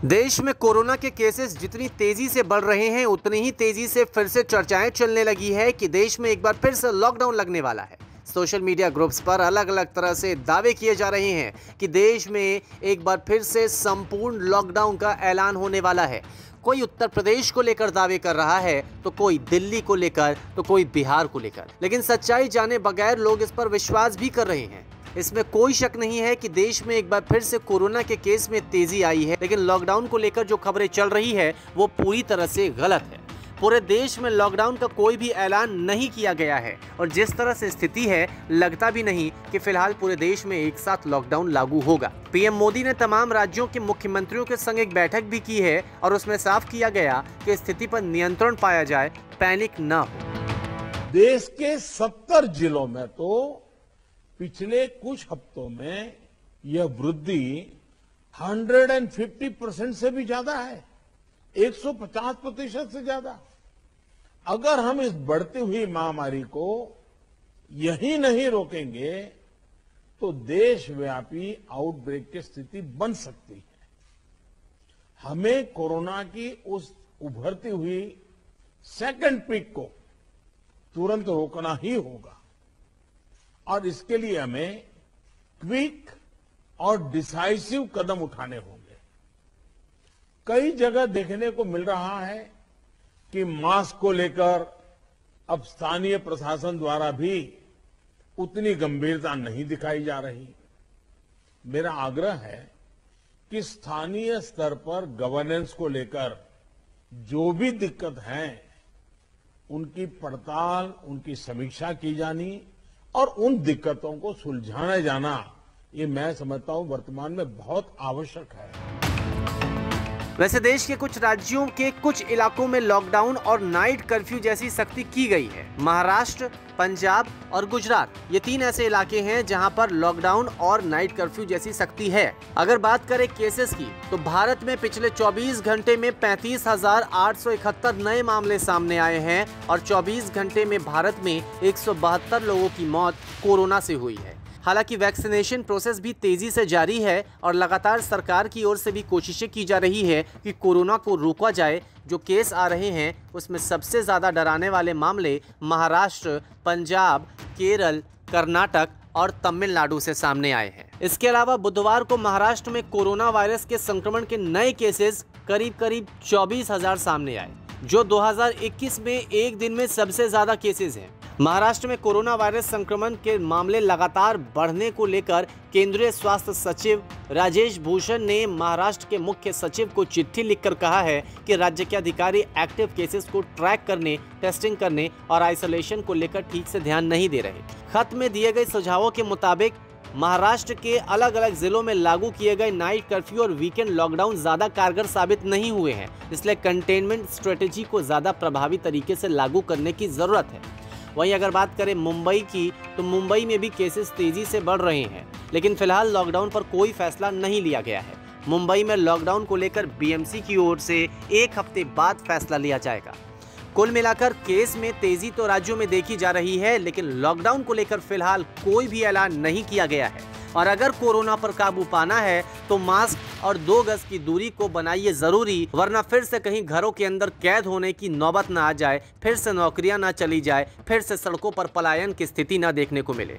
देश में कोरोना के केसेस जितनी तेजी से बढ़ रहे हैं उतनी ही तेजी से फिर से चर्चाएं चलने लगी है कि देश में एक बार फिर से लॉकडाउन लगने वाला है। सोशल मीडिया ग्रुप्स पर अलग अलग तरह से दावे किए जा रहे हैं कि देश में एक बार फिर से संपूर्ण लॉकडाउन का ऐलान होने वाला है। कोई उत्तर प्रदेश को लेकर दावे कर रहा है तो कोई दिल्ली को लेकर तो कोई बिहार को लेकर, लेकिन सच्चाई जाने बगैर लोग इस पर विश्वास भी कर रहे हैं। इसमें कोई शक नहीं है कि देश में एक बार फिर से कोरोना के केस में तेजी आई है, लेकिन लॉकडाउन को लेकर जो खबरें चल रही है वो पूरी तरह से गलत है। पूरे देश में लॉकडाउन का कोई भी ऐलान नहीं किया गया है और जिस तरह से स्थिति है लगता भी नहीं कि फिलहाल पूरे देश में एक साथ लॉकडाउन लागू होगा। पीएम मोदी ने तमाम राज्यों के मुख्यमंत्रियों के संग एक बैठक भी की है और उसमें साफ किया गया कि स्थिति पर नियंत्रण पाया जाए, पैनिक न हो। देश के 70 जिलों में तो पिछले कुछ हफ्तों में यह वृद्धि 150% से भी ज्यादा है, 150% से ज्यादा। अगर हम इस बढ़ती हुई महामारी को यही नहीं रोकेंगे तो देशव्यापी आउटब्रेक की स्थिति बन सकती है। हमें कोरोना की उस उभरती हुई सेकंड पीक को तुरंत रोकना ही होगा और इसके लिए हमें क्विक और डिसाइसिव कदम उठाने होंगे। कई जगह देखने को मिल रहा है कि मास्क को लेकर अब स्थानीय प्रशासन द्वारा भी उतनी गंभीरता नहीं दिखाई जा रही। मेरा आग्रह है कि स्थानीय स्तर पर गवर्नेंस को लेकर जो भी दिक्कत है उनकी पड़ताल, उनकी समीक्षा की जानी और उन दिक्कतों को सुलझाया जाना, ये मैं समझता हूं वर्तमान में बहुत आवश्यक है। वैसे देश के कुछ राज्यों के कुछ इलाकों में लॉकडाउन और नाइट कर्फ्यू जैसी सख्ती की गई है। महाराष्ट्र, पंजाब और गुजरात ये 3 ऐसे इलाके हैं जहां पर लॉकडाउन और नाइट कर्फ्यू जैसी सख्ती है। अगर बात करें केसेस की तो भारत में पिछले 24 घंटे में 35,871 नए मामले सामने आए हैं और 24 घंटे में भारत में 172 लोगों की मौत कोरोना से हुई है। हालांकि वैक्सीनेशन प्रोसेस भी तेजी से जारी है और लगातार सरकार की ओर से भी कोशिशें की जा रही है कि कोरोना को रोका जाए। जो केस आ रहे हैं उसमें सबसे ज़्यादा डराने वाले मामले महाराष्ट्र, पंजाब, केरल, कर्नाटक और तमिलनाडु से सामने आए हैं। इसके अलावा बुधवार को महाराष्ट्र में कोरोना वायरस के संक्रमण के नए केसेस करीब 24,000 सामने आए, जो 2021 में एक दिन में सबसे ज़्यादा केसेस हैं। महाराष्ट्र में कोरोना वायरस संक्रमण के मामले लगातार बढ़ने को लेकर केंद्रीय स्वास्थ्य सचिव राजेश भूषण ने महाराष्ट्र के मुख्य सचिव को चिट्ठी लिखकर कहा है कि राज्य के अधिकारी एक्टिव केसेस को ट्रैक करने, टेस्टिंग करने और आइसोलेशन को लेकर ठीक से ध्यान नहीं दे रहे। खत में दिए गए सुझावों के मुताबिक महाराष्ट्र के अलग अलग जिलों में लागू किए गए नाइट कर्फ्यू और वीकेंड लॉकडाउन ज्यादा कारगर साबित नहीं हुए हैं, इसलिए कंटेनमेंट स्ट्रेटेजी को ज्यादा प्रभावी तरीके से लागू करने की जरूरत है। वहीं अगर बात करें मुंबई की तो मुंबई में भी केसेस तेजी से बढ़ रहे हैं, लेकिन फिलहाल लॉकडाउन पर कोई फैसला नहीं लिया गया है। मुंबई में लॉकडाउन को लेकर बीएमसी की ओर से 1 हफ्ते बाद फैसला लिया जाएगा। कुल मिलाकर केस में तेजी तो राज्यों में देखी जा रही है, लेकिन लॉकडाउन को लेकर फिलहाल कोई भी ऐलान नहीं किया गया है। और अगर कोरोना पर काबू पाना है तो मास्क और 2 गज की दूरी को बनाइए जरूरी, वरना फिर से कहीं घरों के अंदर कैद होने की नौबत ना आ जाए, फिर से नौकरियां ना चली जाए, फिर से सड़कों पर पलायन की स्थिति ना देखने को मिले।